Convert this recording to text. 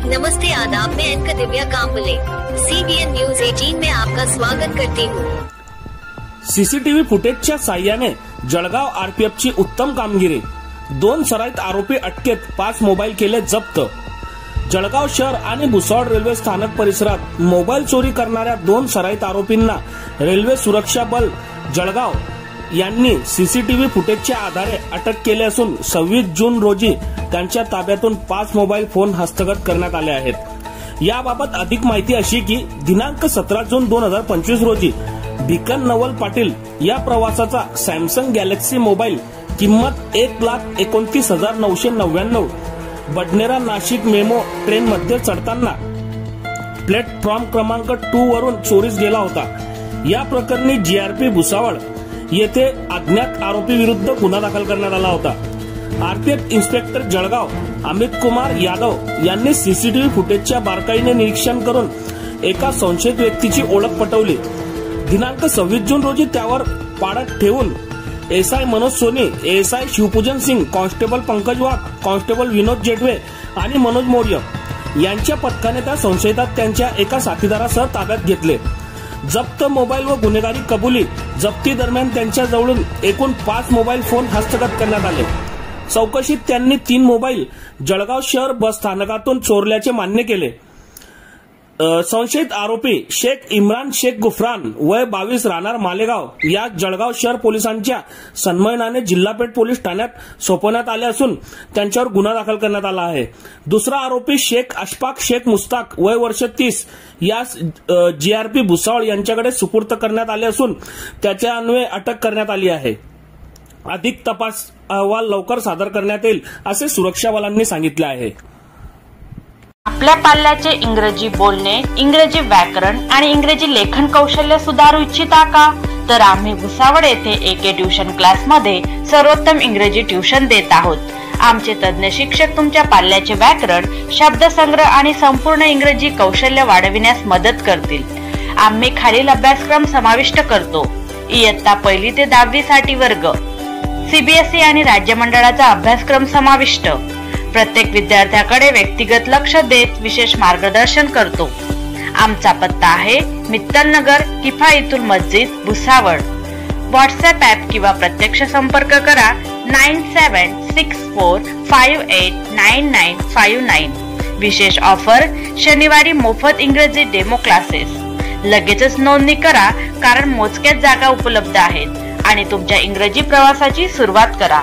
नमस्ते आदाब, मैं एंकर दिव्या Kamble CBN news 18 में आपका स्वागत करती हूँ। सीसीटीव्ही फुटेजच्या साह्याने जळगाव आरपीएफची उत्तम कामगिरी, 2 सराईत आरोपी अटकेत, 5 मोबाईल केले जप्त। जळगाव शहर आणि भुसावळ रेल्वे स्थानक परिसरात मोबाईल चोरी करणाऱ्या 2 सराईत आरोपींना रेल्वे सुरक्षा बल जळगाव यांनी सीसीटीव्ही फुटेजच्या आधारे अटक केली असून 26 जून रोजी त्यांच्या ताब्यातून 5 मोबाईल फोन हस्तगत करण्यात आले आहेत। याबाबत अधिक माहिती अशी की दिनांक 17 जून 2025 रोजी भिकन नवल पाटील या प्रवासाचा सॅमसंग गॅलेक्सी मोबाईल किंमत 1,29,999 बडनेरा नाशिक मेमो ट्रेन मध्ये चढताना प्लॅटफॉर्म क्रमांक 2 वरून चोरीस गेला होता। या प्रकरणी जीआरपी भुसावळ येथे अज्ञात आरोपी विरुद्ध गुन्हा दाखल करण्यात आला होता। आरपीएफ इन्स्पेक्टर जळगाव अमित कुमार यादव यांनी सीसीटीव्ही फुटेजच्या बारकाईने निरीक्षण करून एका संशयित व्यक्तीची ओळख पटवली। दिनांक 26 जून रोजी त्यावर पाळत ठेवून SI Manoj Soni, ASI Shivpujan Singh, constable Pankaj Wagh, constable Vinod Jedwe आणि मनोज मौर्य यांच्या पथकाने त्या संशयितात त्यांच्या एका साथीदारासह ताब्यात घेतले। जप्त मोबाईल व गुन्हेगारी कबुली जप्ती दरम्यान त्यांच्या जवळून एकूण 5 मोबाईल फोन हस्तगत करण्यात आले। चौकशीत त्यांनी 3 मोबाईल जळगाव शहर बस स्थानकातून चोरल्याचे मान्य केले। संशयित आरोपी शेख इम्रान शेख गुफरान वय 22 राहणार मालेगाव या जळगाव शहर पोलिसांच्या सन्मानाने जिल्हापेठ पोलीस ठाण्यात सोपवण्यात आले असून त्यांच्यावर गुन्हा दाखल करण्यात आला आहे। दुसरा आरोपी शेख अशफाक शेख मुस्ताक वय वर्ष 30 यास जीआरपी भुसावळ यांच्याकडे सुपूर्द करण्यात आले असून त्याच्या अन्वये अटक करण्यात आली आहे। अधिक तपास अहवाल लवकर सादर करण्यात येईल असे सुरक्षा बलांनी सांगितले आहे। आपल्या पाल्याचे इंग्रजी बोलणे, इंग्रजी व्याकरण आणि इंग्रजी लेखन कौशल्य सुधारू इच्छिता का? तर आम्ही भुसावळ येथे एके ट्युशन क्लास मध्ये सर्वोत्तम इंग्रजी ट्युशन देत आहोत। आमचे तज्ञ शिक्षक तुमच्या पाल्याचे व्याकरण, शब्दसंग्रह आणि संपूर्ण इंग्रजी कौशल्य वाढविण्यास मदत करतील। आम्ही खालील अभ्यासक्रम समाविष्ट करतो: इयत्ता 1ली ते 10वी साठी वर्ग, सीबीएसई आणि राज्य मंडळाचा अभ्यासक्रम समाविष्ट। प्रत्येक विद्यार्थ्याकडे व्यक्तिगत लक्ष देत विशेष मार्गदर्शन करतो। आमचा पत्ता आहे मित्तलनगर, किफायतुल मस्जिद, भुसावळ। व्हॉट्सअप ऍप किंवा प्रत्यक्ष संपर्क करा 9764589959। विशेष ऑफर: शनिवारी मोफत इंग्रजी डेमो क्लासेस। लगेचच नोंदणी करा कारण मोजक्याच जागा उपलब्ध आहेत आणि तुमच्या इंग्रजी प्रवासाची सुरुवात करा।